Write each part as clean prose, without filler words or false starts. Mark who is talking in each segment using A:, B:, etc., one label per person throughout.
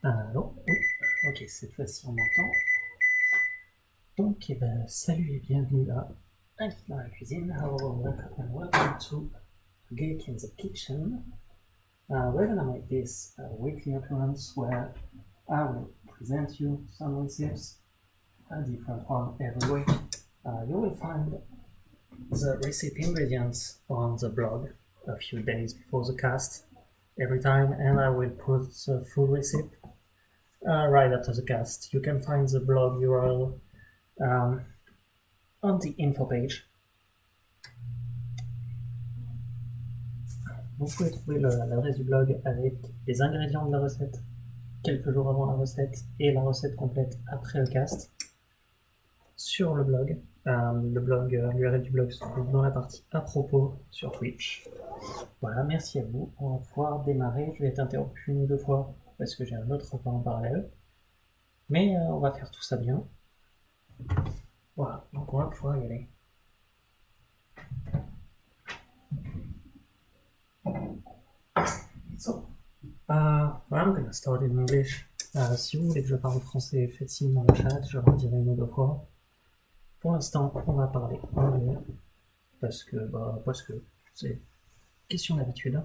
A: Allô? Oui. Ok, cette fois-ci on m'entend. Donc, salut et bienvenue à Un Geek dans la cuisine. Hello, welcome to Geek in the Kitchen. We're gonna make this weekly occurrence where I will present you some recipes, a different one every week. You will find the recipe ingredients on the blog a few days before the cast every time, and I will put the full recipe right after the cast. You can find the blog URL on the info page. Vous pouvez trouver l'adresse du blog avec les ingrédients de la recette quelques jours avant la recette et la recette complète après le cast sur le blog. L'URL du blog se trouve dans la partie à propos sur Twitch. Voilà, merci à vous. On va pouvoir démarrer. Je vais être interrompu une ou deux fois parce que j'ai un autre repas en parallèle. Mais on va faire tout ça bien. Voilà, donc on va pouvoir y aller. So, I'm gonna start in English. Si vous voulez que je parle français, faites signe dans le chat, je redirai une ou deux fois. Pour l'instant, on va parler anglais, parce que c'est question d'habitude.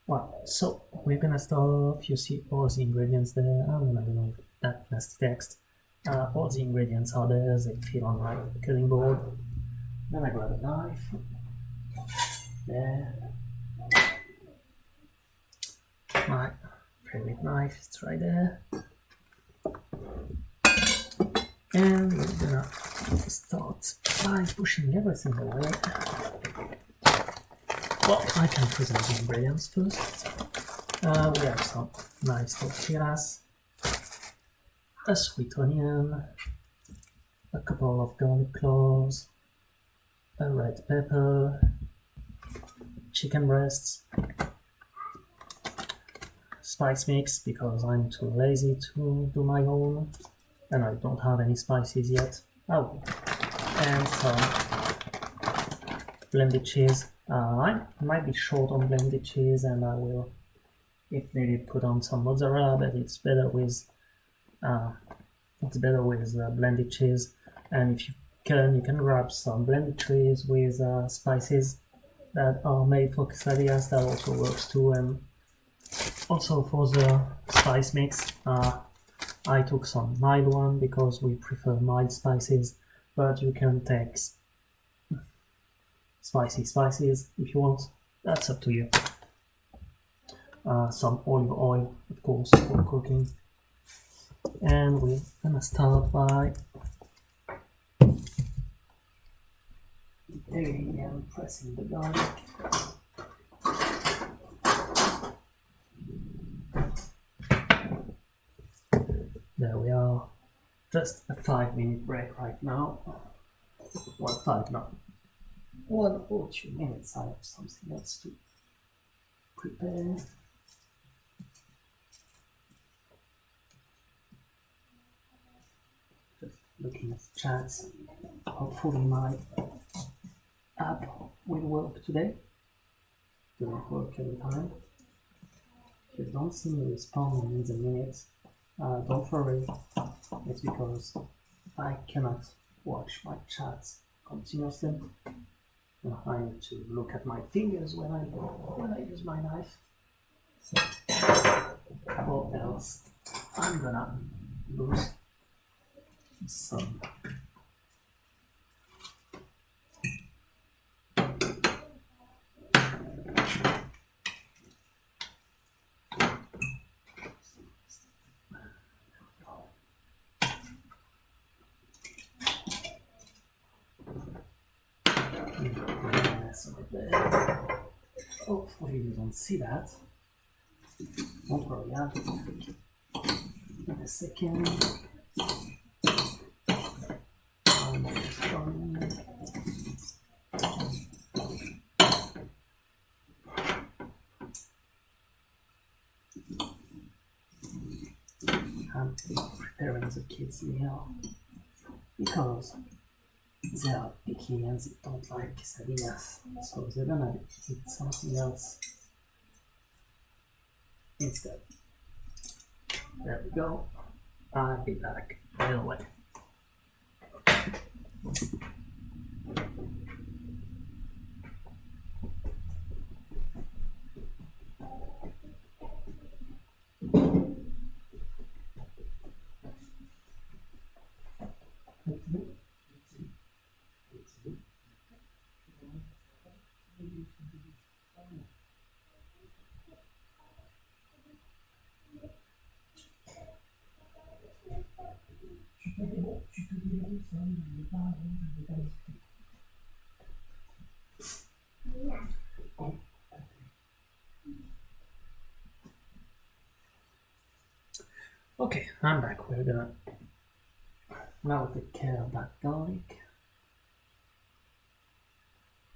A: Well, so we're gonna start. You see all the ingredients there. I'm gonna remove that nasty text. All the ingredients are there. They fit on my cutting board. Then I grab a knife. There. My favorite knife is right there. And we're gonna start by pushing everything away. Well, I can present the ingredients first. We have some nice tortillas, a sweet onion, a couple of garlic cloves, a red pepper, chicken breasts, spice mix because I'm too lazy to do my own and I don't have any spices yet. Oh, and some blended cheese. I might be short on blended cheese and I will, if needed, put on some mozzarella, but it's better with blended cheese. And if you can grab some blended cheese with spices that are made for quesadillas. That also works too. And also for the spice mix, I took some mild one because we prefer mild spices, but you can take spicy spices if you want. That's up to you. Some olive oil, of course, for cooking. And we're gonna start by detailing and pressing the garlic. There we are. Just a 5-minute break right now. Well, 5 now. 1 or 2 minutes. I have something else to prepare. Just looking at the chat. Hopefully my app will work today. Doesn't work every time. If you don't see me responding in the minutes, don't worry. It's because I cannot watch my chats continuously. I need to look at my fingers when I use my knife. Or else I'm gonna lose some. Hopefully you don't see that. Don't worry, I'll take it in a second. I'm preparing the kids' meal because they are picky and they don't like quesadillas, so they're gonna eat something else instead. There we go. I'll be back right away. Okay, I'm back. We're gonna now take care of that garlic.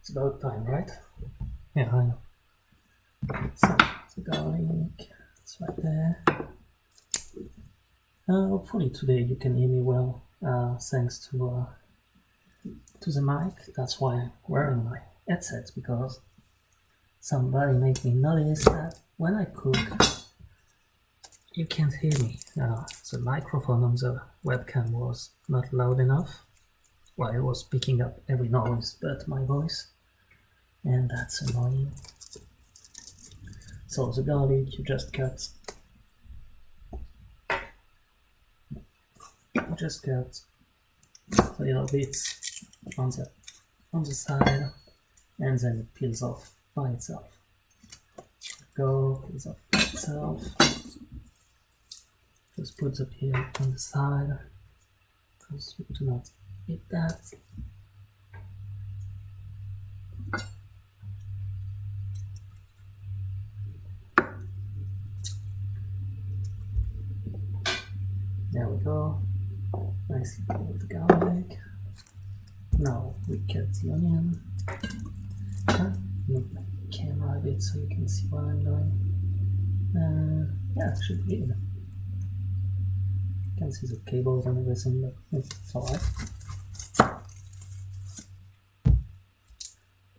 A: It's about time, right? Yeah, I know. So, the garlic, it's right there. Hopefully today you can hear me well, thanks to the mic. That's why I'm wearing my headset, because somebody made me notice that when I cook, you can't hear me. The microphone on the webcam was not loud enough. Well, it was picking up every noise but my voice, and that's annoying. So the garlic you just cut. A little bits on the side, and then it peels off by itself. Peels off by itself. Just put the peel on the side, because you do not eat that. There we go. Nicely peeled the garlic. Now we cut the onion. Move my camera a bit so you can see what I'm doing. Yeah, it should be good. You can see the cables and everything, but it's alright.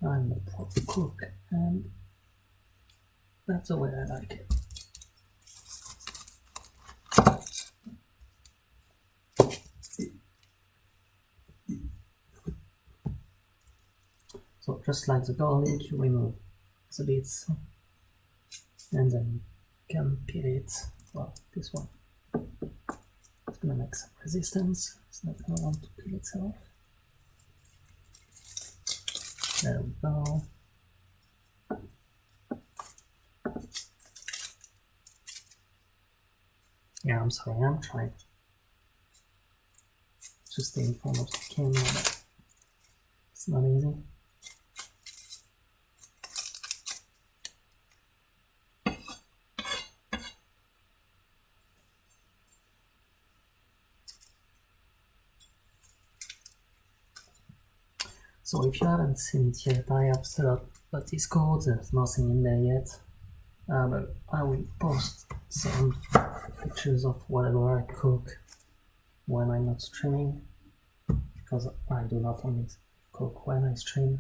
A: I'm a proper cook, and that's the way I like it. So just like the garlic, you remove the bits, and then you can peel it. Well, this one, it's gonna make some resistance. It's not gonna want to peel itself. There we go. Yeah, I'm sorry, I'm trying to stay in front of the camera, but it's not easy. So if you haven't seen it yet, I have set up a Discord. There's nothing in there yet, but I will post some pictures of whatever I cook when I'm not streaming, because I do not only cook when I stream,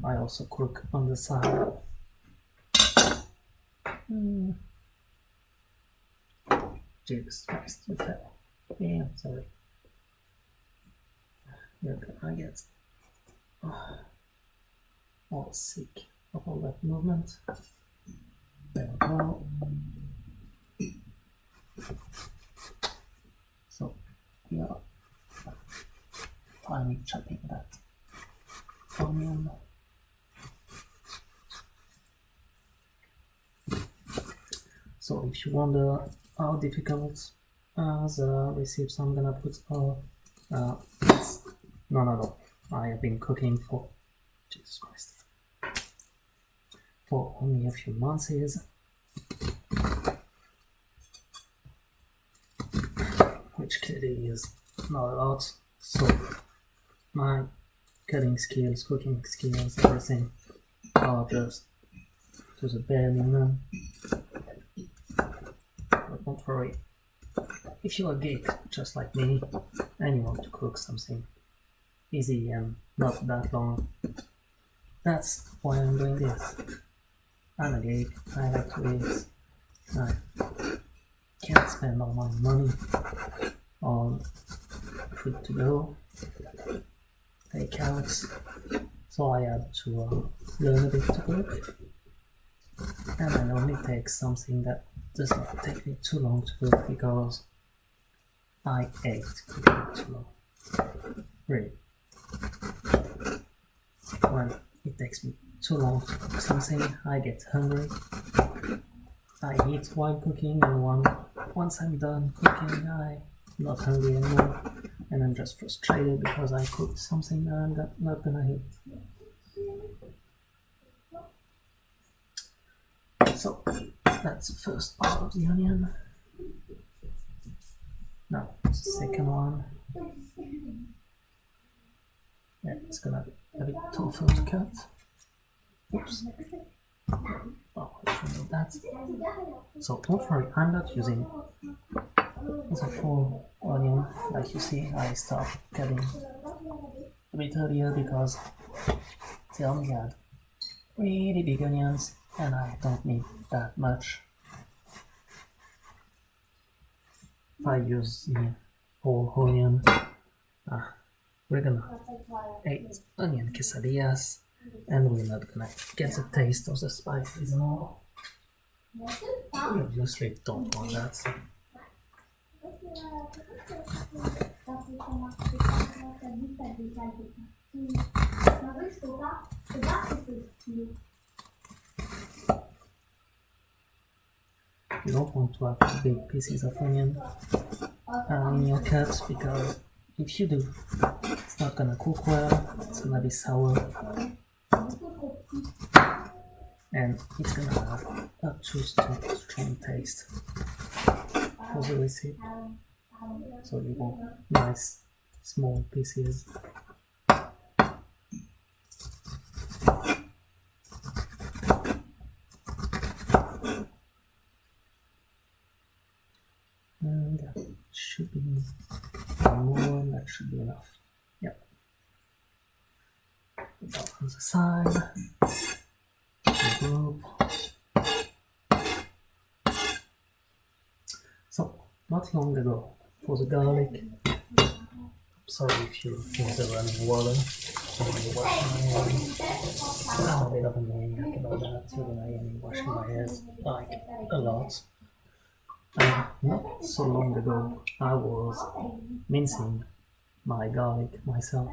A: I also cook on the side. Jesus Christ, you fell. Yeah, sorry. You're gonna get all sick of all that movement. There we go. So we are finally chopping that onion. So if you wonder how difficult the recipes I'm gonna put are, it's none at all. I have been cooking for, Jesus Christ, for only a few months, which clearly is not a lot. So my cutting skills, cooking skills, everything are just to the bare minimum. But don't worry, if you're a geek just like me and you want to cook something easy and not that long, that's why I'm doing this. I'm a geek, I like to eat. can't spend all my money on food to go, takeouts, so I had to learn a bit to cook, and I only take something that does not take me too long to cook because I hate cooking too long. Really. When it takes me too long to cook something, I get hungry. I eat while cooking, and once I'm done cooking, I'm not hungry anymore, and I'm just frustrated because I cooked something that I'm not gonna eat. So that's the first part of the onion. Now the second one. Yeah, it's gonna be a bit tougher to cut. Oops. Oh, let's remove that. So don't worry, I'm not using the full onion. Like you see, I start cutting a bit earlier because they only had really big onions and I don't need that much. If I use the whole onion, we're gonna eat onion quesadillas and we're not gonna get the taste of the spices more. We obviously don't want that. You don't want to have big pieces of onion in your cuts because if you do, it's not gonna cook well, it's gonna be sour, and it's gonna have a too strong taste for the recipe. So you want nice small pieces. And that should be one more, that should be enough. Yep. Put that on the side. Group. So, not long ago, for the garlic, sorry if you hear the running water when you're washing my hair. I'm a bit of a maniac about that, so when I am washing my hair, like a lot. Not so long ago, I was mincing my garlic myself,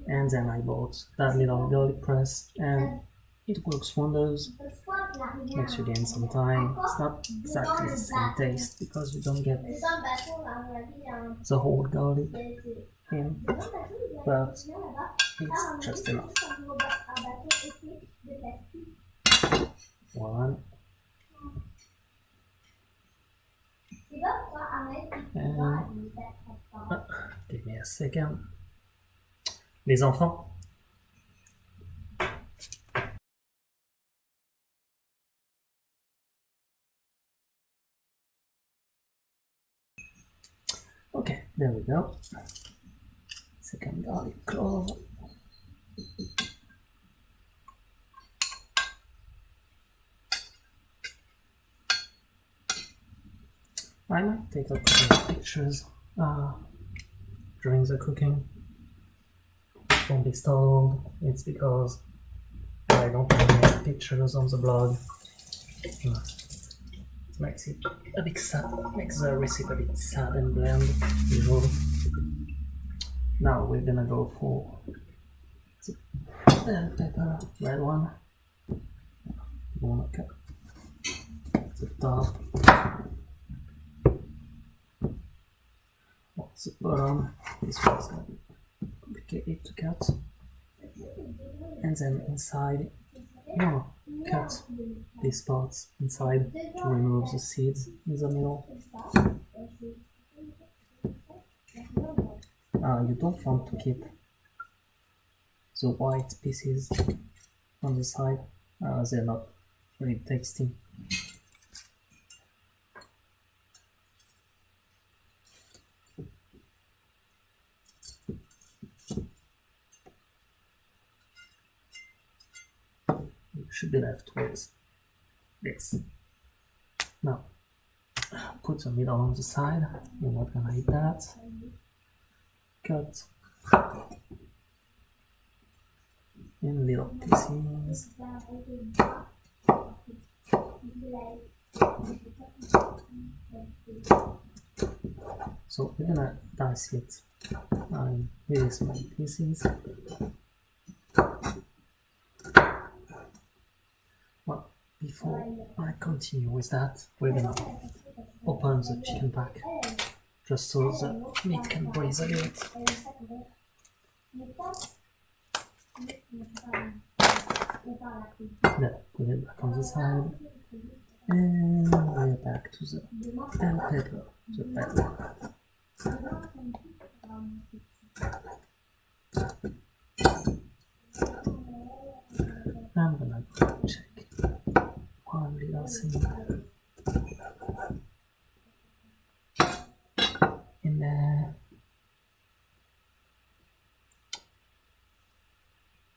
A: and then I bought that little garlic press, and it works wonders. Makes you gain some time. It's not exactly the same taste because you don't get the whole garlic in, but it's just enough. One. And, give me a second. Les enfants. Okay, there we go. Second garlic clove. I might take a couple of pictures during the cooking. Don't be startled, it's because I don't have any pictures on the blog. It makes it a bit sad, makes the recipe a bit sad and bland usually. Now we're gonna go for the bell pepper, red one. You wanna cut the top. What's the bottom? This one's gonna be complicated to cut. And then inside, cut these parts inside to remove the seeds in the middle. You don't want to keep the white pieces on the side, they're not really tasty. You should be left with this. Now, put the middle on the side. You're not gonna eat that. Cut in little pieces. So we're gonna dice it in really small pieces. Well, before I continue with that, we're gonna open the chicken pack just so the meat can breathe a bit. Then put it back on the side and we're back to the bell pepper, the pepper. I'm gonna check one little thing in there.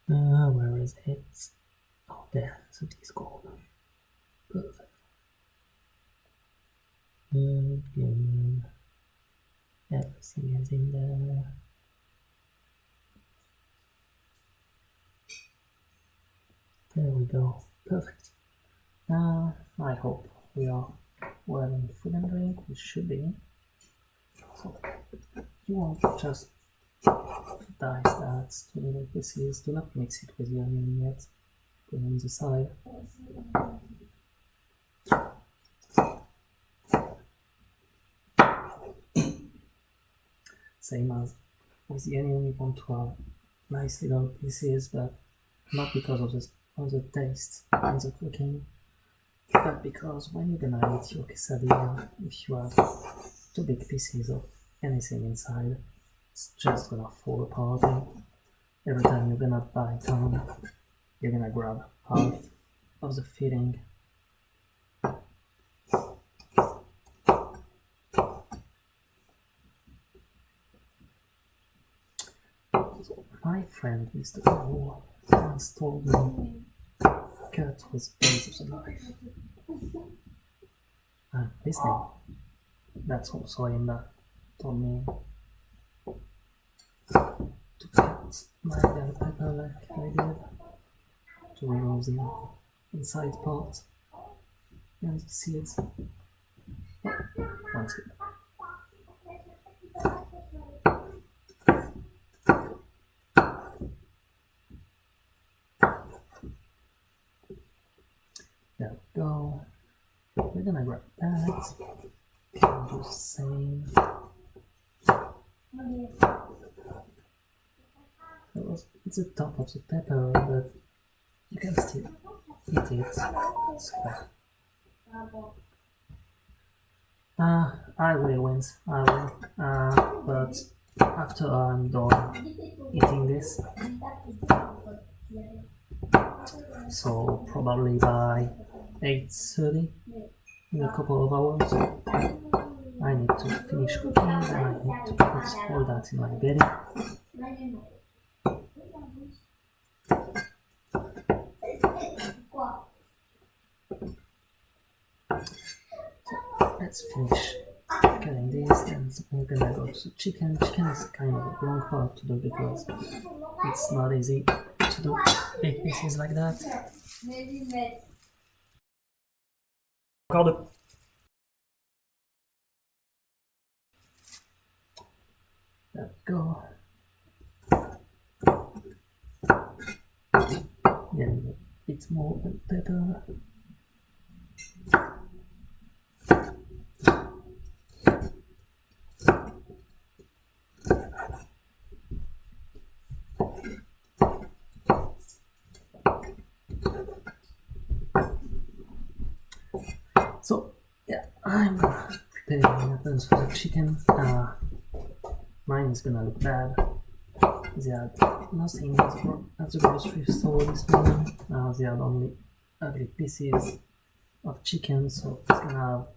A: Where is it? Oh, there, so it's gold. Perfect. Good. Everything is in there. There we go. Perfect. I hope we are well in food and drink. We should be. So you want just dice that to little pieces. Do not mix it with the onion yet. Put it on the side. Same as with the onion, you want to have nice little pieces, but not because of the taste and the cooking, but because when you're gonna eat your quesadilla, if you have too big pieces of anything inside, it's just gonna fall apart. And every time you're gonna bite on, you're gonna grab half of the filling. So my friend Mr. Cole once told me cut with the base of the knife. Listening. That's also him that told me to cut my bell pepper like I did, to remove the inside part and the seeds. One seed. There we go. We're gonna grab that. Can do the same. It's the top of the pepper, but you can still eat it. So, I will once, I will. But after I'm done eating this, so probably by 8:30, in a couple of hours, I need to finish cooking and I need to put all that in my belly. So let's finish cutting this, then we're gonna go to chicken. Chicken is kind of a long part to do because it's not easy to do big pieces like that. Encore deux. There we go. Getting a bit more pepper. So yeah, I'm preparing weapons for the chicken. Mine is gonna look bad. They had nothing at the grocery store this morning. They had only ugly pieces of chicken, so it's gonna have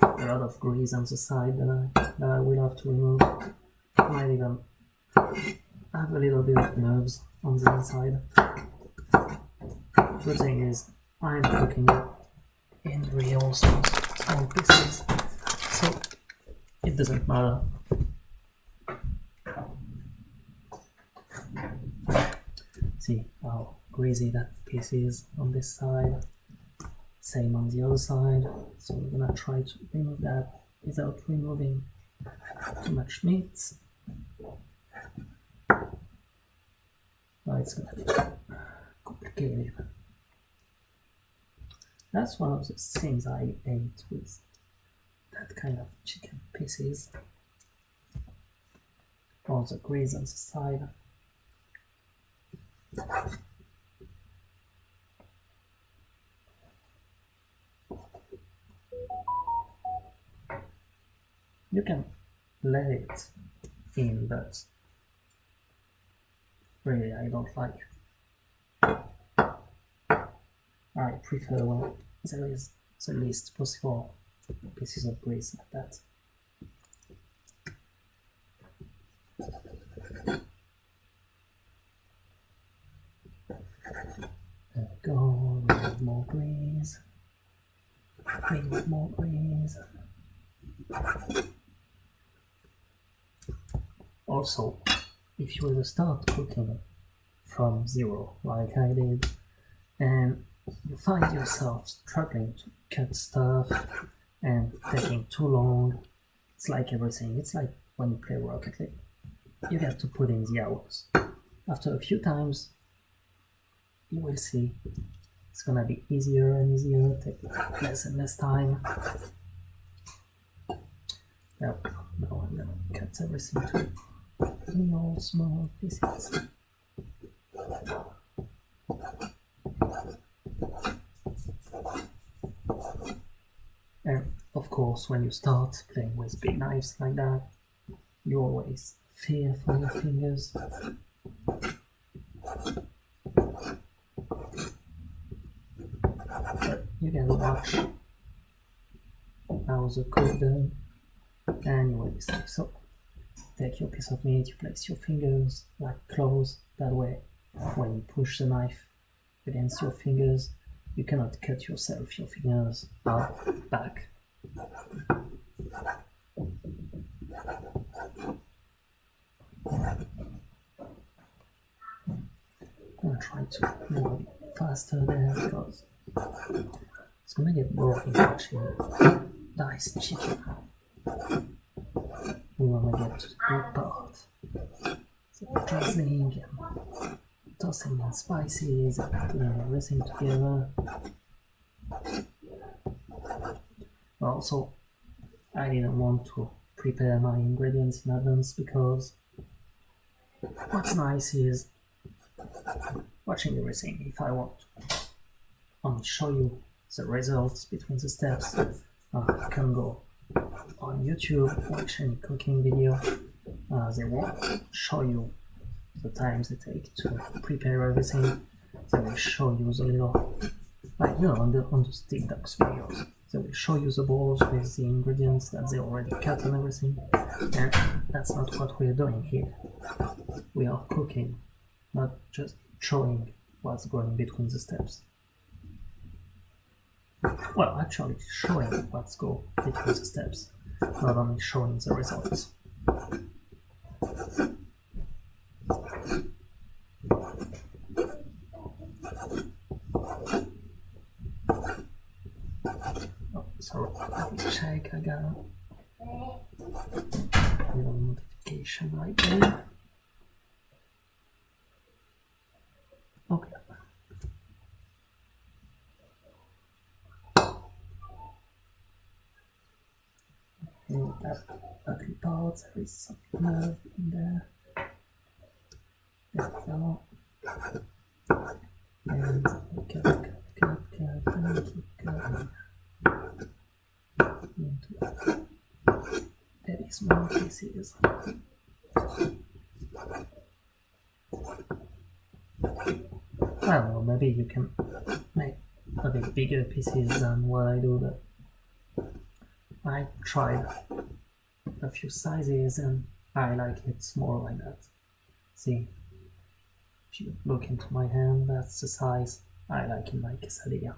A: a lot of grease on the side that I will have to remove. Might even have a little bit of nerves on the inside. The thing is, I'm cooking it in real small pieces, so it doesn't matter. See how greasy that piece is on this side, same on the other side, so we're gonna try to remove that without removing too much meat. Oh, it's gonna be complicated. That's one of the things I ate with that kind of chicken pieces. All the grease on the side. You can let it in, but really I don't like it. I prefer when there is the least possible pieces of grease like that. There we go, remove more grease. Remove more grease. Also, if you ever start cooking from zero, like I did, and you find yourself struggling to cut stuff and taking too long, it's like everything. It's like when you play Rocket League. You have to put in the hours. After a few times, you will see it's gonna be easier and easier, take less and less time. Yep, now I'm gonna cut everything to real small pieces. And of course, when you start playing with big knives like that, you always fear for your fingers. But you can watch how the cook done, and you will be safe. So take your piece of meat, you place your fingers like close, that way when you push the knife against your fingers, you cannot cut yourself, your fingers are back. I'm gonna try to move a bit faster there because it's gonna get boring watching diced chicken. We wanna get to the good part. So drizzling and tossing in spices and putting everything together. Also, I didn't want to prepare my ingredients in advance because what's nice is watching everything. If I want to only show you the results between the steps, I can go on YouTube, watch any cooking video. They won't show you the time they take to prepare everything. They will show you the little, like on the Stick Dogs videos. They will show you the bowls with the ingredients that they already cut and everything. And that's not what we're doing here. We are cooking, not just showing what's going between the steps. Well, actually showing what's going between the steps, not only showing the results. Oh, sorry, let me check, I got a little notification right there. Okay. And that ugly part, there is some nerve in there. There we go. And cut, and keep cutting into very small pieces. I don't know, maybe you can make a bit bigger pieces than what I do, but I tried a few sizes and I like it more like that. See, if you look into my hand, that's the size I like in my quesadilla.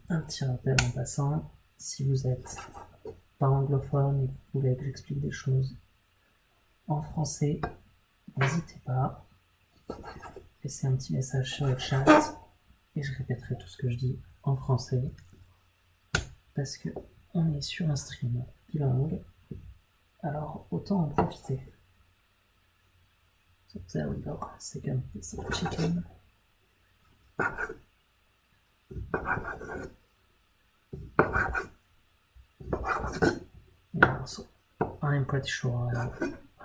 A: Un petit rappel en passant, si vous êtes pas anglophone et que vous voulez que j'explique des choses en français, n'hésitez pas. Laissez un petit message sur le chat et je répéterai tout ce que je dis en français parce que on est sur un stream bilingue, alors autant en profiter. So there we go, second piece of chicken. Yeah, so I'm pretty sure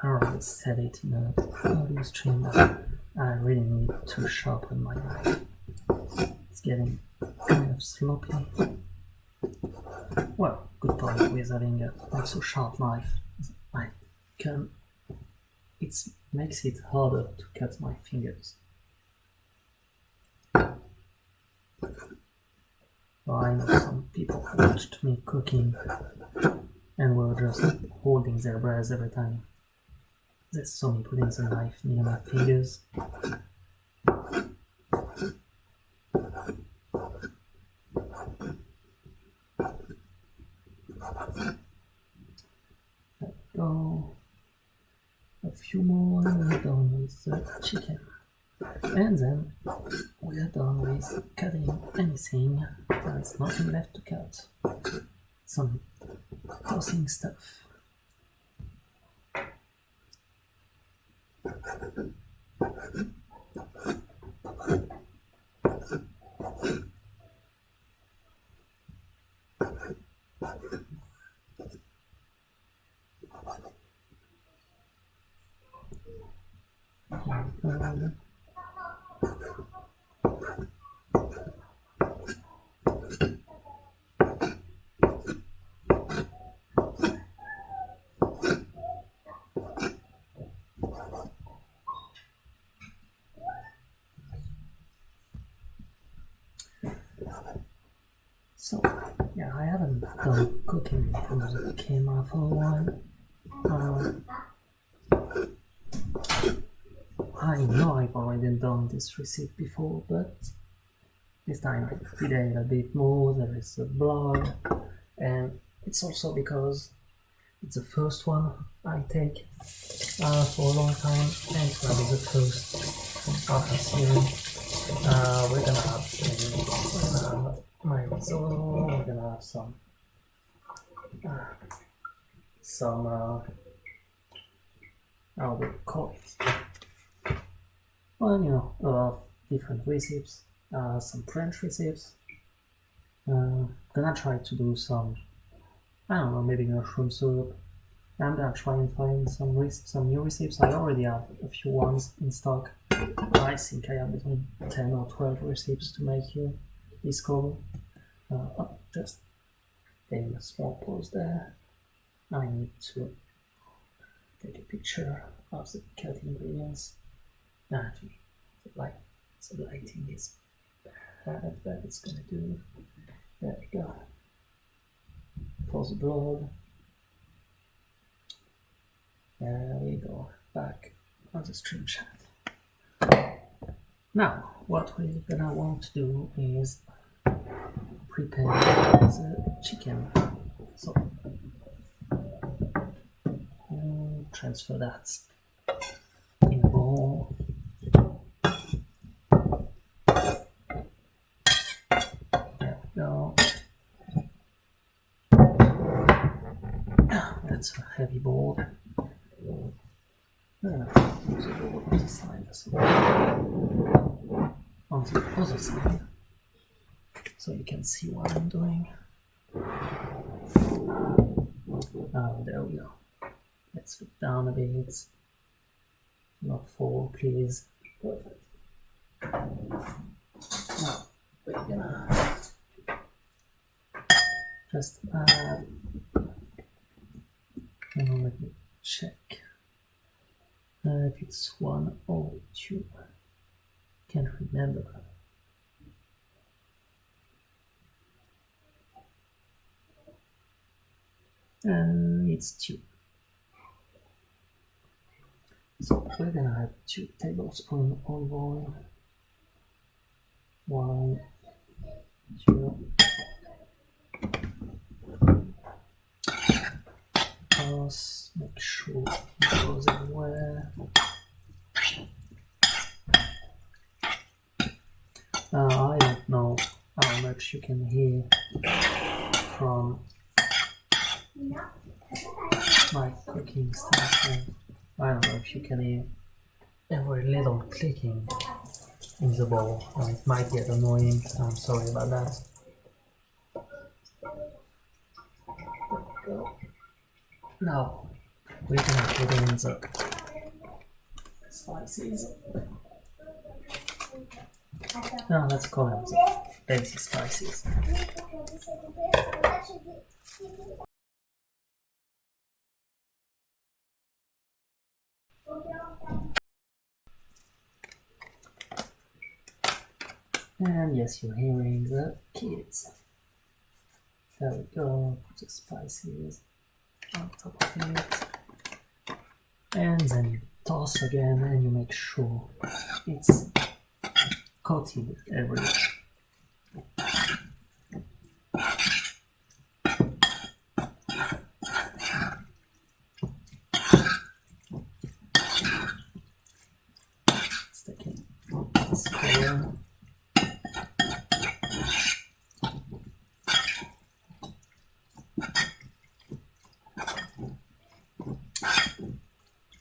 A: I already said it in a audio stream that I really need to sharpen my knife. It's getting kind of sloppy. Well, good point with having a not so sharp knife. It makes it harder to cut my fingers. Well, I know some people watched me cooking and were just holding their breath every time they saw me putting the knife near my fingers. There we go. A few more and we're done with the chicken. And then we're done with cutting anything. There is nothing left to cut. Some tossing stuff. So, yeah, I haven't done cooking in front of the camera for a while. I know I've already done this recipe before, but this time I did a bit more. There is a blog, and it's also because it's the first one I take for a long time, and it's gonna be the first after series. We're gonna have my risotto. We're gonna have some how we call it. Well, you know, a lot of different recipes, some French recipes. Gonna try to do some, I don't know, maybe mushroom soup. I'm gonna try and find some new recipes. I already have a few ones in stock. I think I have between 10 or 12 recipes to make you discover. Just getting a small pause there. I need to take a picture of the cut ingredients. Actually, the lighting is bad, but it's gonna do. There we go. For the blood. There we go. Back on the stream chat. Now, what we're gonna want to do is prepare the chicken. So, transfer that in a bowl. There we go. That's a heavy bowl. Use the bowl on the side as well. On the other side, so you can see what I'm doing. There we go. Let's look down a bit. Not fall, please. Perfect. Now we're gonna just add. Let me check if it's 1 or 2. Can't remember. It's 2. So we're gonna add 2 tablespoons olive oil. 1, 2. if you can hear from my cooking stuff. I don't know if you can hear every little clicking in the bowl. It might get annoying, so I'm sorry about that. Go. Now we're gonna put in the spices. Now let's call them the basic spices. And yes, you're hearing the kids. There we go, put the spices on top of it. And then you toss again and you make sure it's coated everywhere. It's taking this color.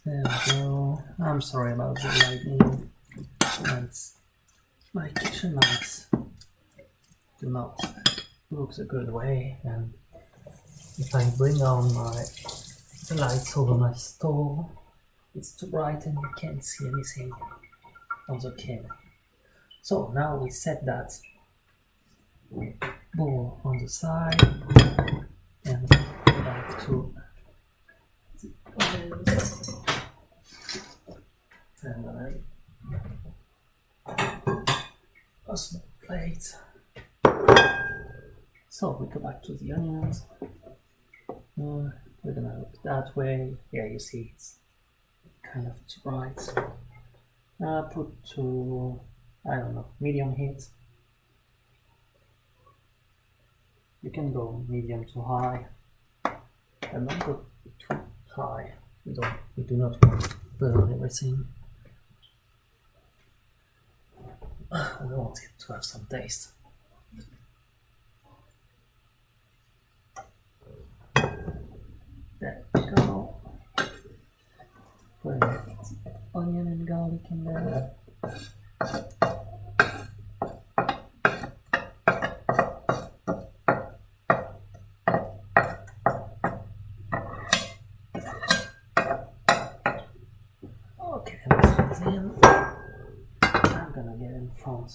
A: There we go. I'm sorry about the lighting. It's my kitchen lights do not look a good way, and if I bring on the lights over my stove, it's too bright and you can't see anything on the camera. So now we set that bowl on the side and go back to the onions. And a small plate. So we go back to the onions. We're gonna look that way. Yeah, you see it's kind of too bright. Put to, I don't know, medium heat. You can go medium to high, and don't go too high. We do not want to burn everything. We want it to have some taste. There we go. Put onion and garlic in there. Okay, this is in. I'm gonna get in front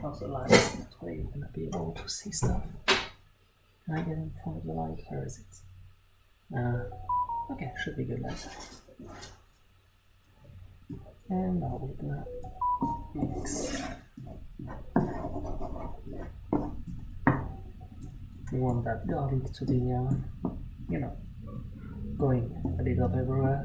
A: of the light. That way you're gonna be able to see stuff. Can I get in front of the light? Where is it? Okay, should be good like that. And now we're gonna mix. We want that garlic to be, going a bit of everywhere.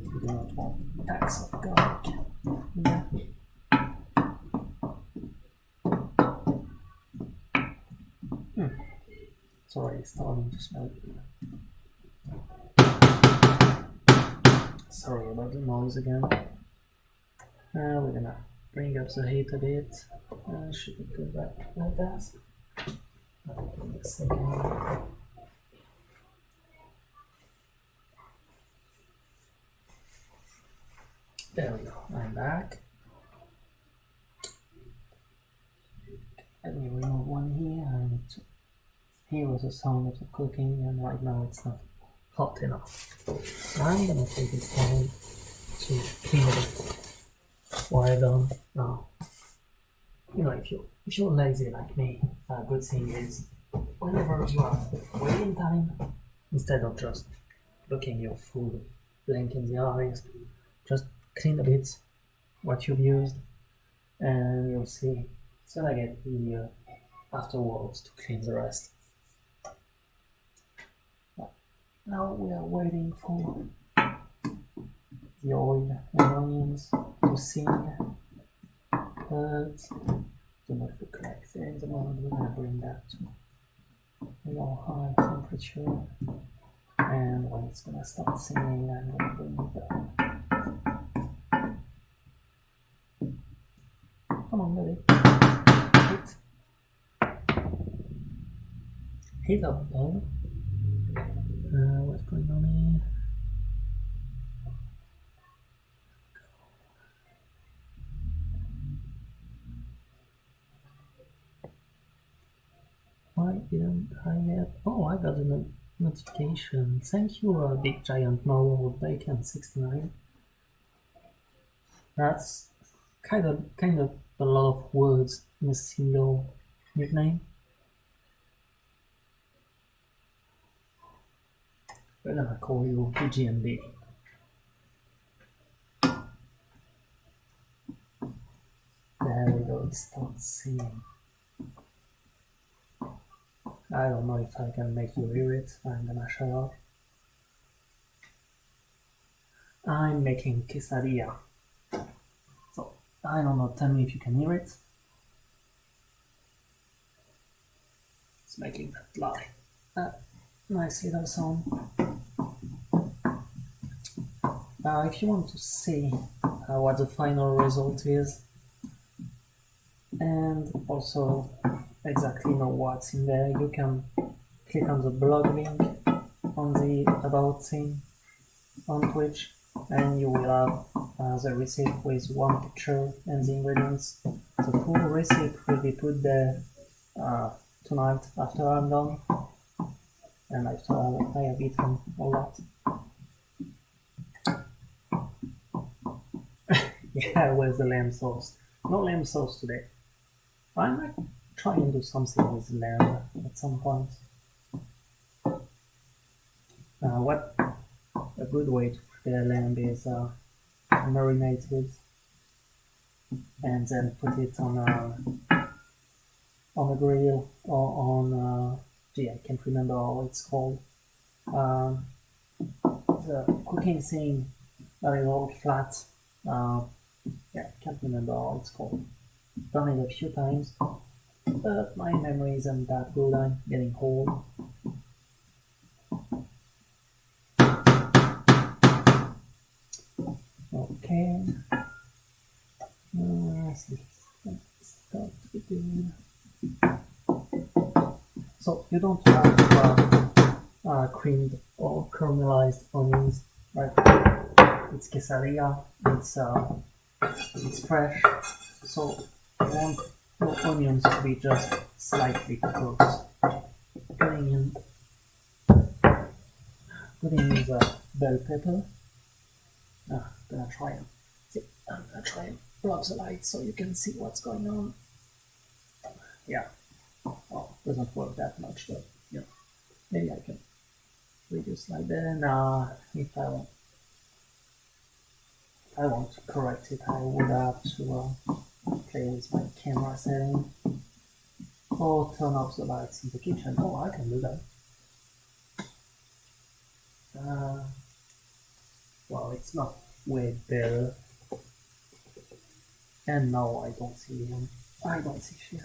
A: We do not want packs of garlic. Yeah. It's already starting to smell good. Sorry about the noise again. We're gonna bring up the heat a bit. Should be good like that. Give me a second. There we go, I'm back. Let me remove one here. I need to hear the sound of the cooking, and right now it's not hot enough. I'm gonna take this time to clean it while done. Now, if you're lazy like me, a good thing is whenever you are waiting time, instead of just looking your food blank in the eyes, just clean a bit what you've used, and you'll see it's gonna get easier afterwards to clean the rest. Now we are waiting for the oil and onions to sing, but do not look like they're in the moment. We're gonna bring that to a low high temperature, and when it's gonna start singing, I'm gonna bring it down. come on, baby. Hit up, ball. What's going on here? Why didn't I get... Oh, I got a notification. Thank you, Big Giant Novel Bacon 69. That's kind of a lot of words in a single nickname. We're gonna call you PGMB. There we go, it starts singing. I don't know if I can make you hear it. I'm gonna shut up. I'm making quesadilla. So, I don't know, tell me if you can hear it. It's making that loud. Nice little sound. Now, if you want to see what the final result is, and also exactly know what's in there, you can click on the blog link on the About thing on Twitch, and you will have the receipt with one picture and the ingredients. The full receipt will be put there tonight after I'm done, and after I have eaten a lot. Yeah, where's the lamb sauce? No lamb sauce today. I might try and do something with lamb at some point. What a good way to prepare lamb is marinate it and then put it on a grill or on gee, I can't remember what it's called. The cooking thing that is all flat. Yeah, I can't remember how it's called. Done it a few times, but my memory isn't that good. I'm getting old. Okay. So you don't have creamed or caramelized onions, right? It's quesadilla. It's fresh, so I want the onions to be just slightly cooked. Putting in the bell pepper. I'm gonna try and block the light so you can see what's going on. Yeah, well, doesn't work that much, but yeah, maybe I can reduce like that. Now, if I want to correct it, I would have to play with my camera setting or turn off the lights in the kitchen. Oh, I can do that. Well, it's not way better. And now I don't see him. I don't see shit.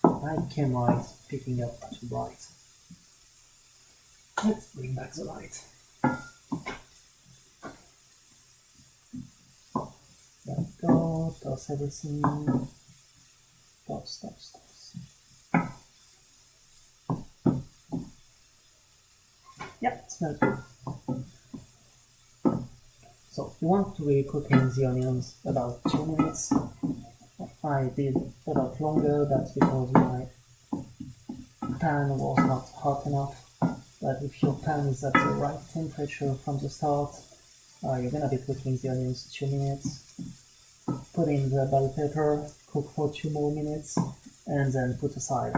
A: My camera is picking up too bright. Let's bring back the light. There we go, toss everything. Toss. Yeah, it smells good. So you want to be cooking the onions about 2 minutes. I did a lot longer, that's because my pan was not hot enough. But if your pan is at the right temperature from the start, you're gonna be cooking the onions 2 minutes. Put in the bell pepper, cook for 2 more minutes, and then put aside.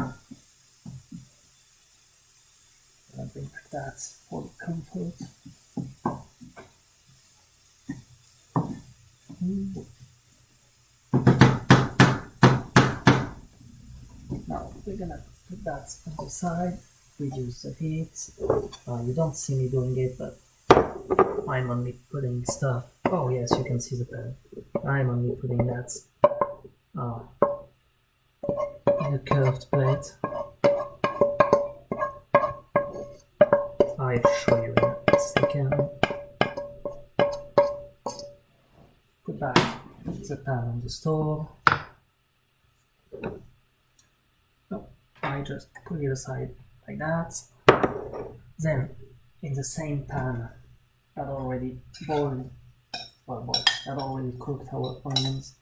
A: I'll bring back that for the comfort. Now we're gonna put that on the side, reduce the heat. You don't see me doing it, but I'm only putting stuff. Oh yes, you can see the pan. I'm only putting that in a curved plate. I'll show you in a second. Put back the pan on the stove. No, I just put it aside like that. Then, in the same pan, I'd already I'd already cooked our onions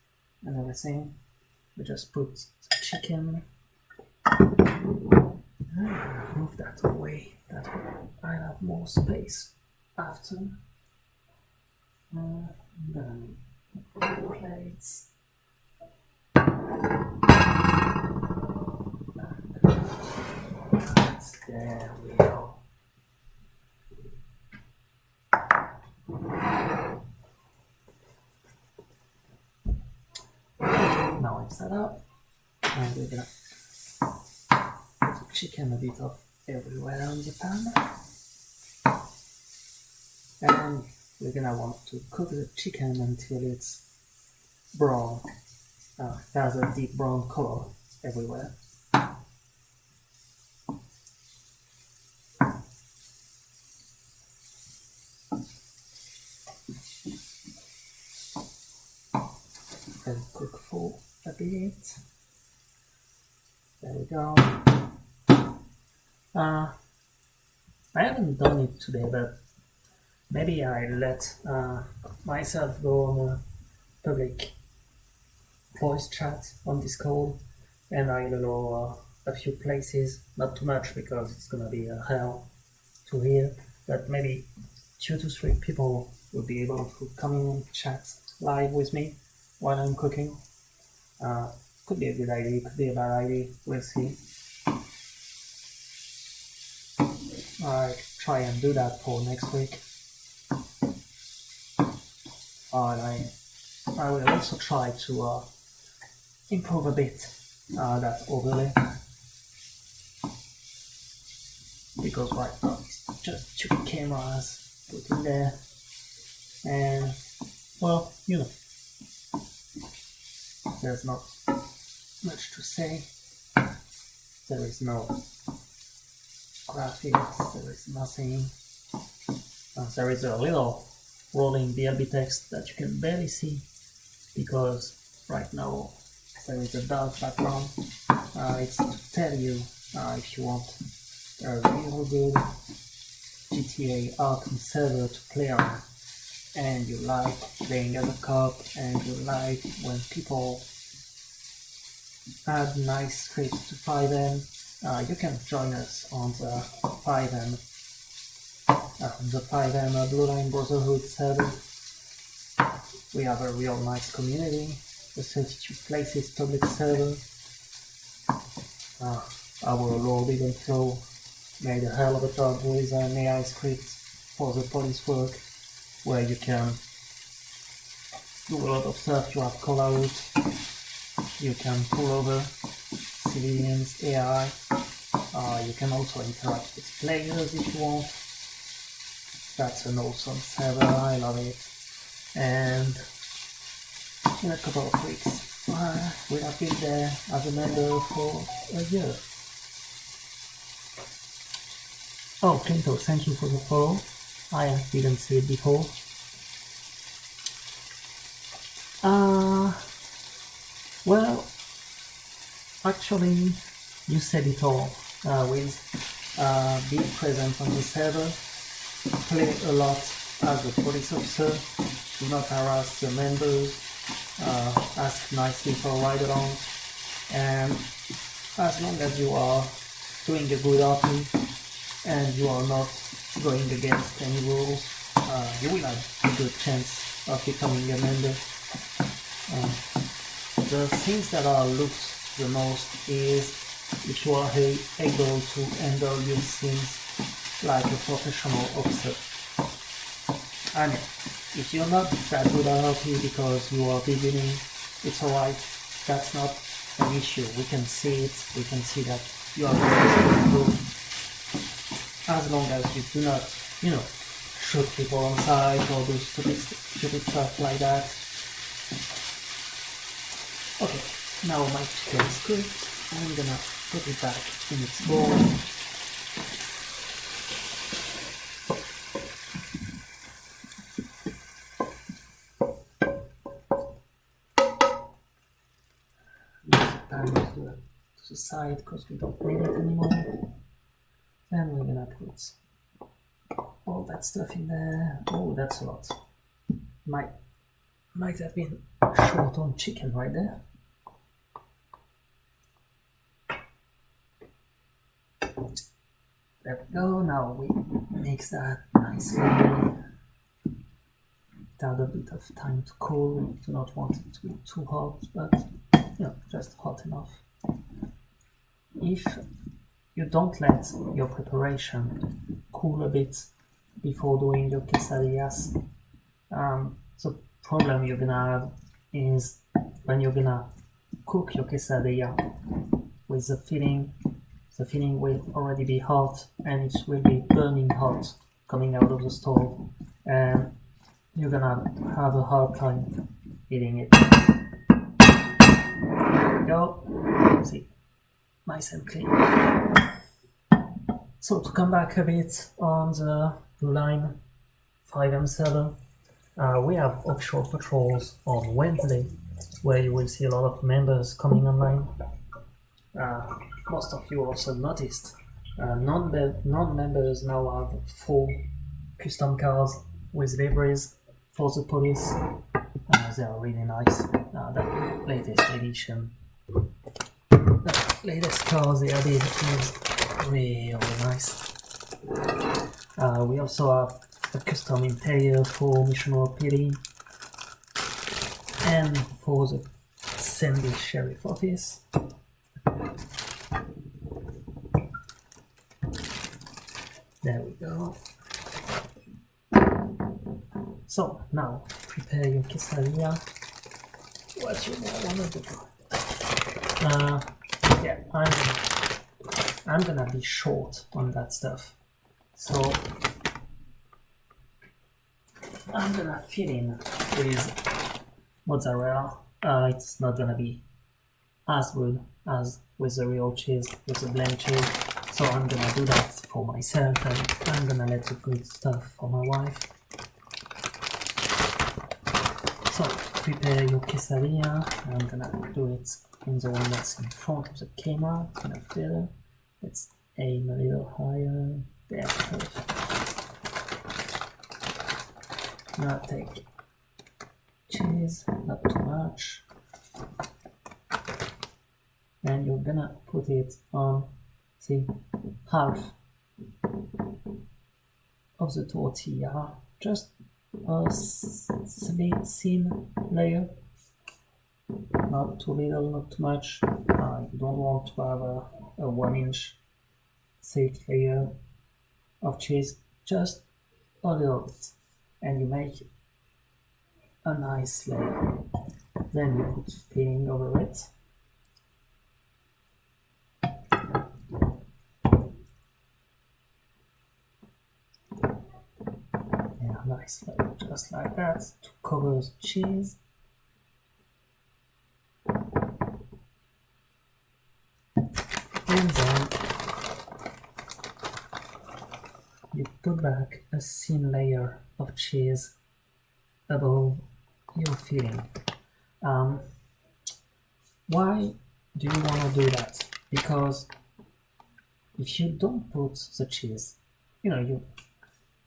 A: and everything. We just put the chicken. Move that away. That way I'll have more space after. Then plates. There we go. Now it's set up, and we're gonna put the chicken a bit of everywhere on the pan, and we're gonna want to cook the chicken until it's brown. There's a deep brown color everywhere. Let it cook for a bit. There we go. I haven't done it today, but maybe I let myself go on a public voice chat on Discord, and I allow a few places, not too much because it's gonna be a hell to hear, but maybe 2 to 3 people will be able to come in and chat live with me while I'm cooking. Could be a good idea, could be a bad idea, we'll see. I try and do that for next week. And I will also try to improve a bit that overlay, because right now it's just 2 cameras put in there, and well, you know, there's not much to say. There is no graphics, there is nothing. There is a little rolling BLB text that you can barely see because right now there is a dark background. It's to tell you if you want a real good GTA Arkham server to play on, and you like playing as a cop, and you like when people add nice scripts to 5M, you can join us on the 5M Blue Line Brotherhood server. We have a real nice community, a 32 places public server. Our Lord Even Flow made a hell of a job with an AI script for the police work, where you can do a lot of stuff. You have call out, you can pull over civilians, AI. You can also interact with players if you want. That's an awesome server, I love it. And in a couple of weeks, we have been there as a member for a year. Oh, Clinto, thank you for the follow. I didn't see it before. Well, actually, you said it all. With being present on the server, play a lot as a police officer, do not harass the members, ask nicely for ride-along, and as long as you are doing a good RP and you are not going against any rules, you will have a good chance of becoming a member. The things that are looked the most is if you are able to handle your things like a professional officer. And if you're not that good at RP because you are beginning, it's alright, that's not an issue. We can see it, we can see that you are going to improve. As long as you do not, shoot people on sight or do stupid stuff like that. Okay, now my chicken is cooked. I'm gonna put it back in its bowl. kind of to the side because we don't need it anymore. Then we're gonna put all that stuff in there. Oh, that's a lot. Might have been short on chicken right there. There we go. Now we mix that nicely. Add a bit of time to cool. We do not want it to be too hot, but just hot enough. If you don't let your preparation cool a bit before doing your quesadillas, the problem you're gonna have is when you're gonna cook your quesadilla with the filling will already be hot and it will be burning hot coming out of the stove, and you're gonna have a hard time eating it. There we go. See, nice and clean. So to come back a bit on the line 5M7, we have offshore patrols on Wednesday where you will see a lot of members coming online. Most of you also noticed non-members now have 4 custom cars with liveries for the police. They are really nice. The latest edition, the latest cars they added is really nice. We also have a custom interior for Mission Road PD and for the Sandy Sheriff Office. There we go. So now prepare your quesadilla. What you want to do? Yeah, I'm gonna be short on that stuff, so I'm gonna fill in with mozzarella. It's not gonna be as good as with the real cheese, with the blend cheese. So I'm gonna do that for myself, and I'm gonna let the good stuff for my wife. So prepare your quesadilla. I'm gonna do it in the one that's in front of the camera. It's gonna fill. Let's aim a little higher. There, perfect. Now take cheese, not too much. And you're gonna put it on, see, half of the tortilla, just a thin layer, not too little, not too much. You don't want to have a 1-inch thick layer of cheese, just a little bit, and you make a nice layer. Then you put filling over it. Nice, just like that, to cover the cheese. And then you put back a thin layer of cheese above your filling. Why do you want to do that? Because if you don't put the cheese,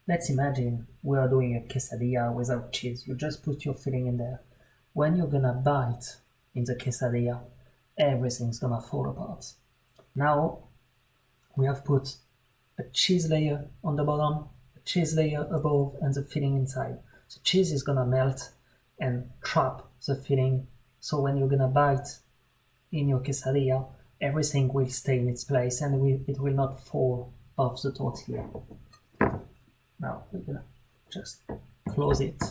A: let's imagine we are doing a quesadilla without cheese. You just put your filling in there. When you're gonna bite in the quesadilla, everything's gonna fall apart. Now, we have put a cheese layer on the bottom, a cheese layer above, and the filling inside. The cheese is gonna melt and trap the filling, so when you're gonna bite in your quesadilla, everything will stay in its place and it will not fall off the tortilla. Now we're gonna just close it.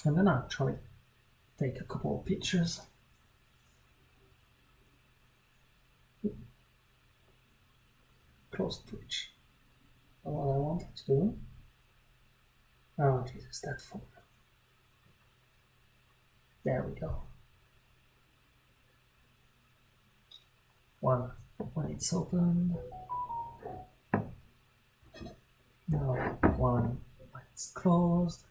A: I'm gonna actually take a couple of pictures. Close Twitch. What I wanted to do. Oh Jesus, that phone. There we go. When it's opened. Now when it's closed.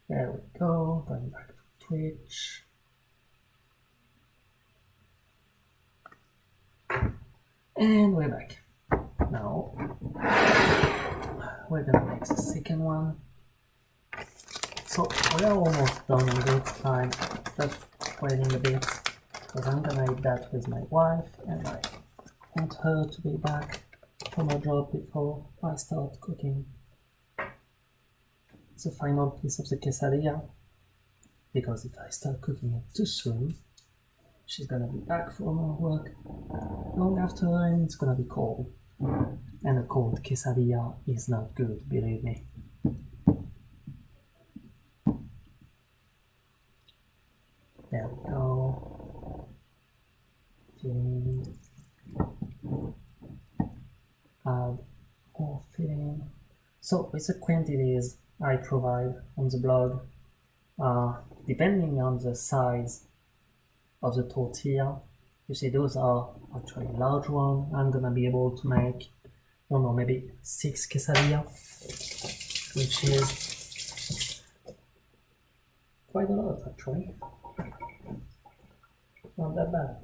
A: There we go. Going back to Twitch. And we're back. Now we're gonna make the second one. So we are almost done with it. I'm just waiting a bit because I'm gonna eat that with my wife and I want her to be back from her job before I start cooking. It's the final piece of the quesadilla because if I start cooking it too soon, she's gonna be back from her work long after and it's gonna be cold. And a cold quesadilla is not good, believe me. There we go. Filling. Add more filling. So with the quantities I provide on the blog, depending on the size of the tortilla, you see those are actually large ones. I'm gonna be able to make, I don't know, maybe 6 quesadilla, which is quite a lot actually. Not that bad.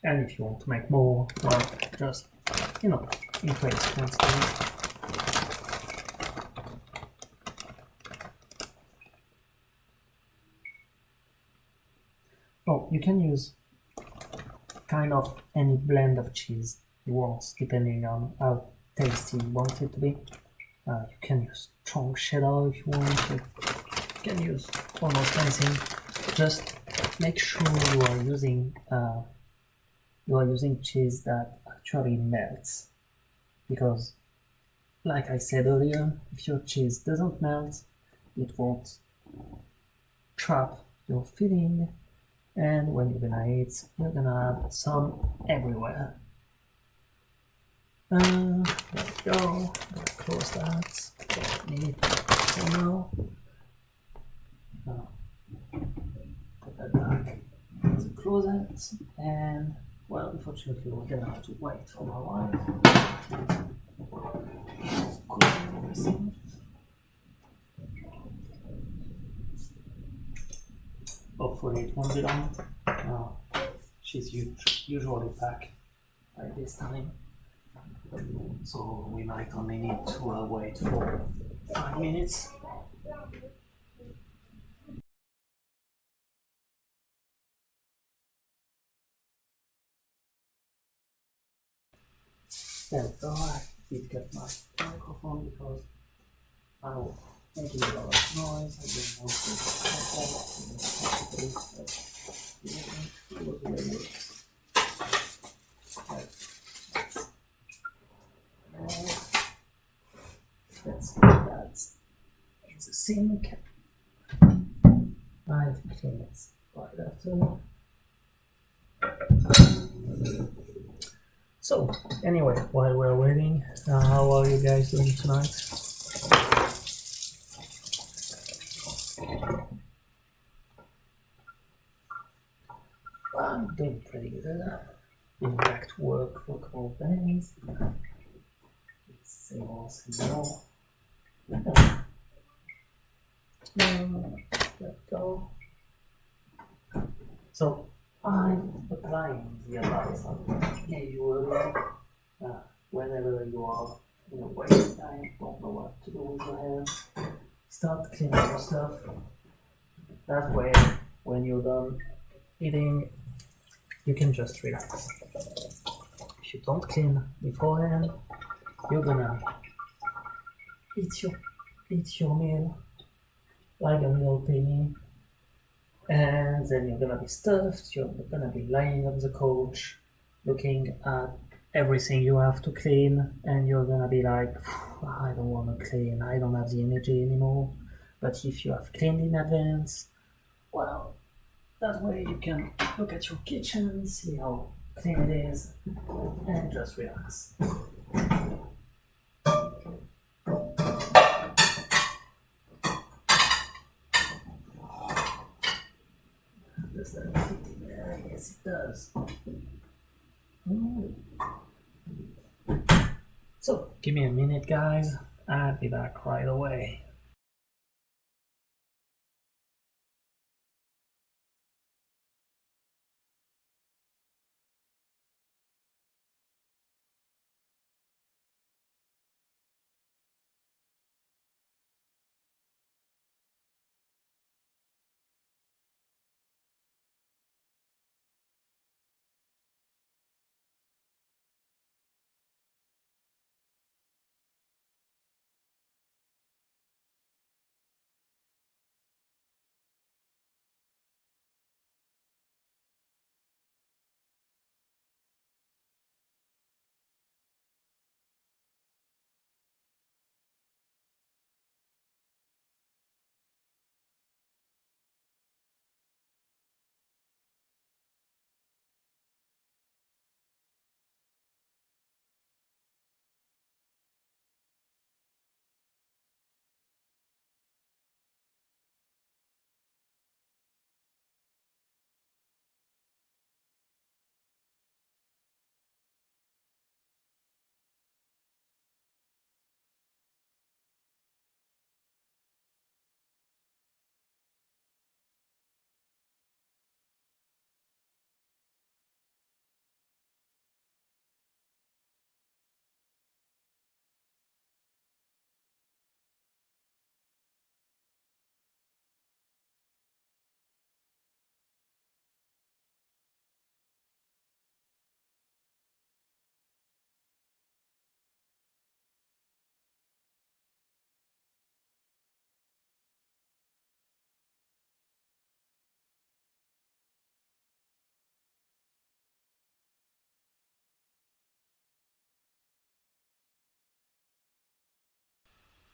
A: And if you want to make more, well, just, you know, increase quantity. Oh, you can use kind of any blend of cheese you want, depending on how tasty you want it to be. You can use strong cheddar if you want. You can use almost anything. Just make sure you are using cheese that actually melts, because, like I said earlier, if your cheese doesn't melt, it won't trap your filling. And when you're gonna eat, you're gonna have some everywhere. There we go. Close that. Don't need it for now. Put that back in the closet. And, well, unfortunately, we're gonna have to wait for my wife. Cooking everything. Hopefully it won't be long. She's usually back by this time, so we might only need to wait for 5 minutes. There we go. I did get my microphone because I was making a lot of noise. I didn't want let's put that in the sink. I clean it right after. So, anyway, while we're waiting, how are you guys doing tonight? I'm doing pretty good. Been back to work for a couple of days. Same old, same old. Let's go. So, I'm applying the advice I gave you earlier. Whenever you are in a waste time, don't know what to do with your hands, start cleaning your stuff. That way, when you're done eating, you can just relax. If you don't clean beforehand, you're gonna eat your meal like a meal penny, and then you're gonna be stuffed. You're gonna be lying on the couch, looking at everything you have to clean, and you're gonna be like, I don't want to clean. I don't have the energy anymore. But if you have cleaned in advance, well, that way you can look at your kitchen, see how clean it is, and just relax. Does that fit in there? Yes, it does. So, give me a minute, guys. I'll be back right away.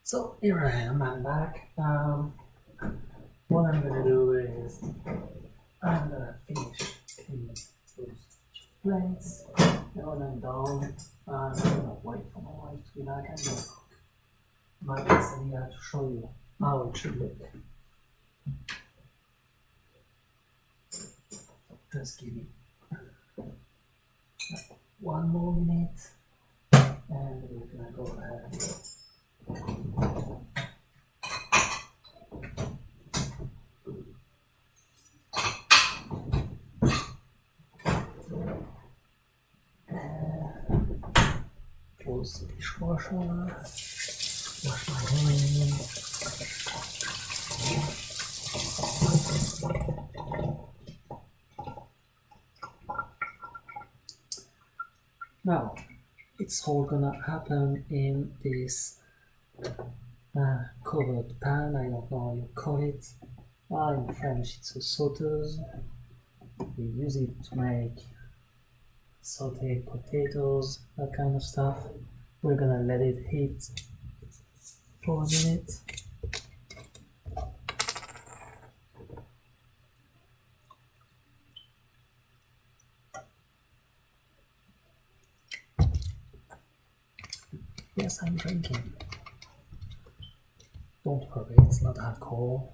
A: So here I am, I'm back. What I'm gonna do is I'm gonna finish cleaning those plates. And when I'm done, I'm gonna wait for my wife to be back and gonna cook my quesadilla to show you how it should look. So just give me 1 more minute and we're gonna go ahead. Close the dishwasher, wash my hands. Now, it's all gonna happen in this covered pan, I don't know how you call it. In French it's a sauteuse. We use it to make sauteed potatoes, that kind of stuff. We're gonna let it heat for a minute. Yes, I'm drinking. Don't worry, it's not alcohol.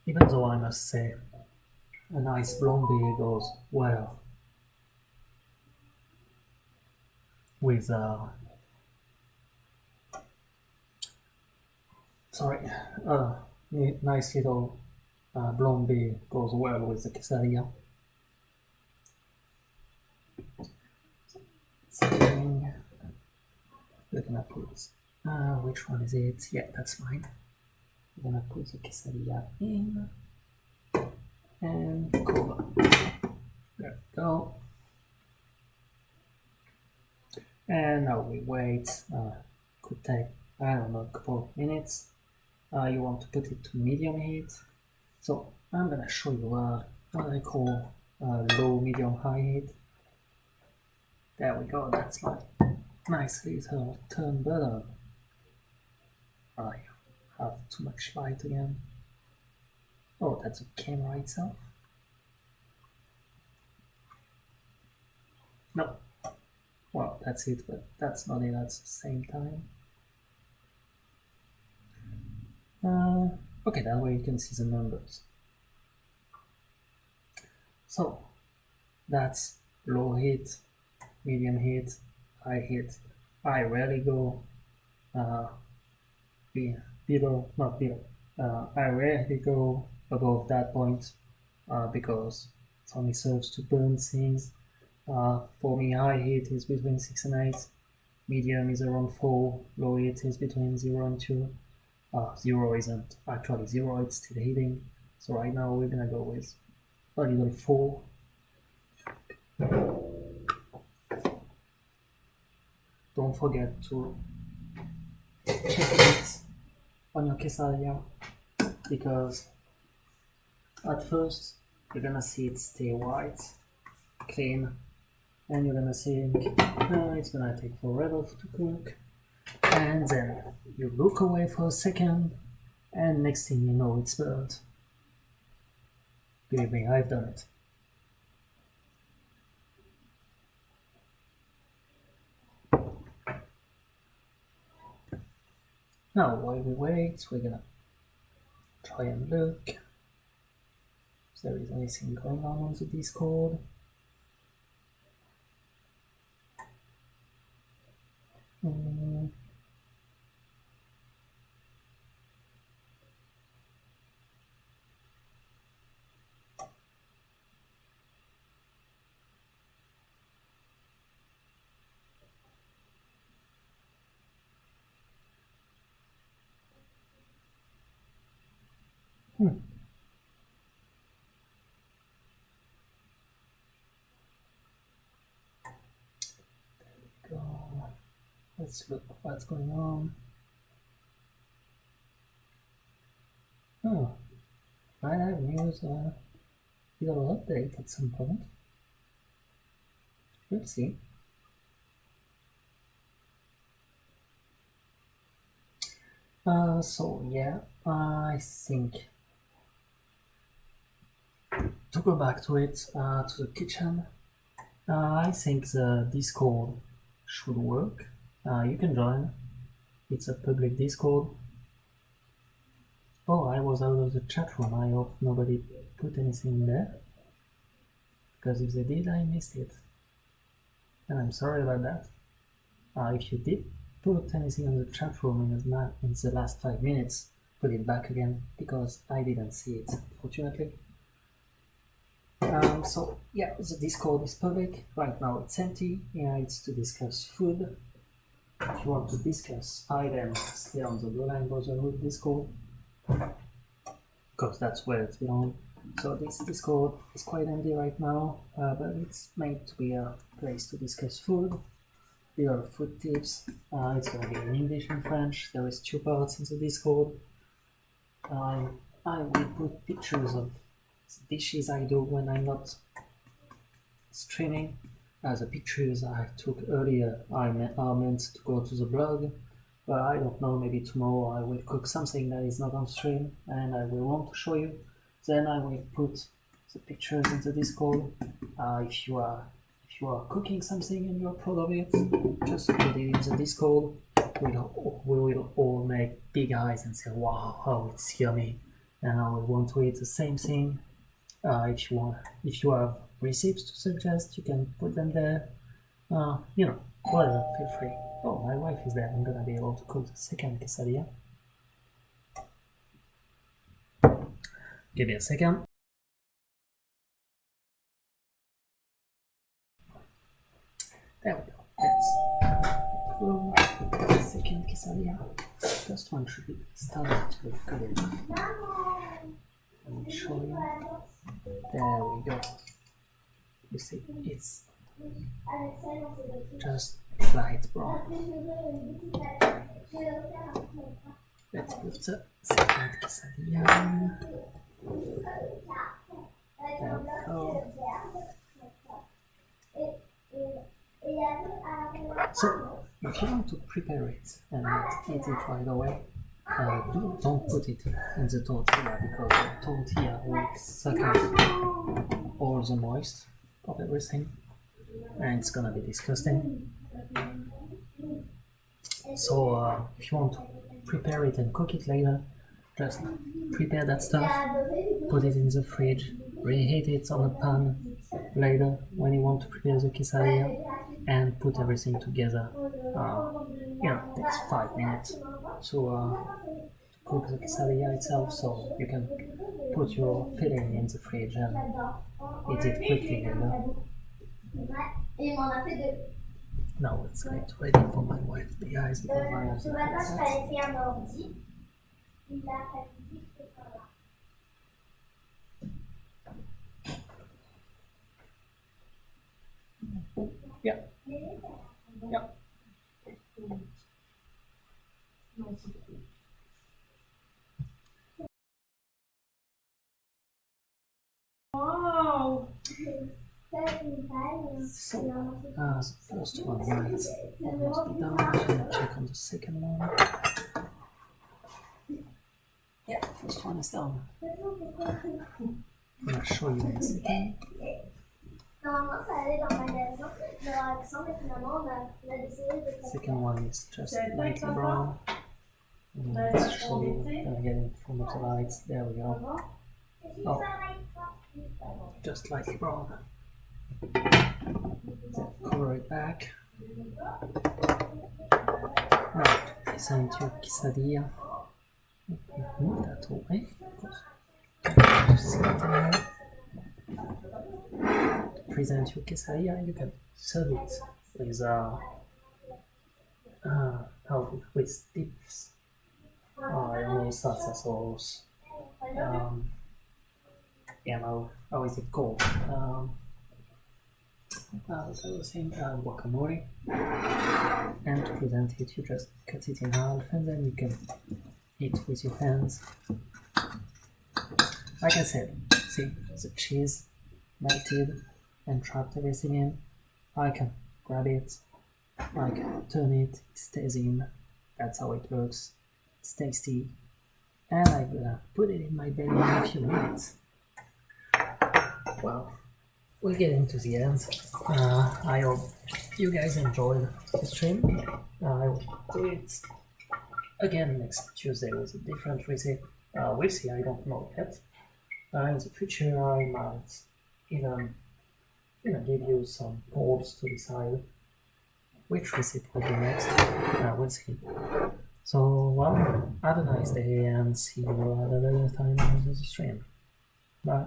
A: Even though I must say, a nice blonde beer goes well with nice little blonde beer goes well with the quesadilla. Something we're gonna put. Which one is it? Yeah, that's mine. We're gonna put the quesadilla in and cover. There we go. And now we wait. Could take, I don't know, a couple of minutes. You want to put it to medium heat. So I'm gonna show you what I call low, medium, high heat. There we go, that's my nice little turn button. I have too much light again. Oh, that's the camera itself. No. Well, that's it, but that's not it at the same time. Okay, that way you can see the numbers. So, that's low heat, medium heat, high heat. I rarely go below, not below. I rarely go above that point because it only serves to burn things. For me, high heat is between 6 and 8, medium is around 4, low heat is between 0 and 2. 0 isn't actually 0, it's still heating. So right now we're gonna go with a little 4. Don't forget to check it on your quesadilla because at first you're gonna see it stay white, clean, and you're gonna think it's gonna take forever to cook, and then you look away for a second and next thing you know it's burnt. Believe me, I've done it. Now while we wait, we're gonna try and look if there is anything going on the Discord. There we go. Let's look what's going on. Oh, might have news, little update at some point. We'll see. So yeah, I think to go back to it, to the kitchen, I think the Discord should work. You can join. It's a public Discord. Oh, I was out of the chat room. I hope nobody put anything in there. Because if they did, I missed it. And I'm sorry about that. If you did put anything in the chat room in the last 5 minutes, put it back again, because I didn't see it, fortunately. So yeah, the Discord is public. Right now it's empty. Yeah, it's to discuss food. If you want to discuss items, stay on the Blue-Line Brotherhood Discord, because that's where it belongs. So this Discord is quite empty right now, but it's made to be a place to discuss food. Here are food tips. It's going to be in English and French. There is 2 parts in the Discord. I will put pictures of dishes I do when I'm not streaming. The pictures I took earlier are meant to go to the blog, but I don't know, maybe tomorrow I will cook something that is not on stream and I will want to show you. Then I will put the pictures in the Discord. If you are cooking something and you're proud of it, just put it in the Discord. We will all make big eyes and say, wow, how it's yummy, and I will want to eat the same thing. If you have recipes to suggest, you can put them there. Whatever, feel free. Oh, my wife is there. I'm gonna be able to cook the second quesadilla. Give me a second. There we go. That's cool. The second quesadilla. First one should be started to look good enough. Let me show you. There we go. You see, it's just light brown. Let's put the second quesadilla. There we go. So, if you want to prepare it and not eat it right away, don't put it in the tortilla, because the tortilla will suck out all the moist of everything and it's gonna be disgusting. So if you want to prepare it and cook it later, just prepare that stuff, put it in the fridge, reheat it on a pan later when you want to prepare the quesadilla, and put everything together. It takes 5 minutes to cook the quesadilla itself, so you can put your filling in the fridge and eat it quickly later. Now let's get ready for my wife to be eyes, because I have the headset. Yeah. Yeah.
B: Wow.
A: So, the first one might almost be done. I'm gonna check on the second one. Yeah, first one is done. I'm gonna show you in a second.
B: Normalement, ça allait dans le magasin de réaction, mais finalement, on a décidé de faire.
A: Second one is just lightly brown. Let's show you. Gonna get in front of the lights. There we go. Oh, just lightly brown. Then color it back. Now to present your quesadilla. Move that away, of course. To see it anymore. To present your quesadilla, you can serve it with dips. I don't know, salsa sauce. How is it called? Guacamole. And to present it, you just cut it in half and then you can eat with your hands. Like I said, see the cheese melted and trapped everything in. I can grab it, I can turn it, it stays in. That's how it works. It's tasty, and I'm gonna put it in my belly in a few minutes. Well, we're getting to the end. I hope you guys enjoyed the stream. I will do it again next Tuesday with a different recipe. We'll see, I don't know yet. In the future, I might even give you some polls to decide which recipe will be next. We'll see. So, well, have a nice day and see you at another time on the stream. Bye.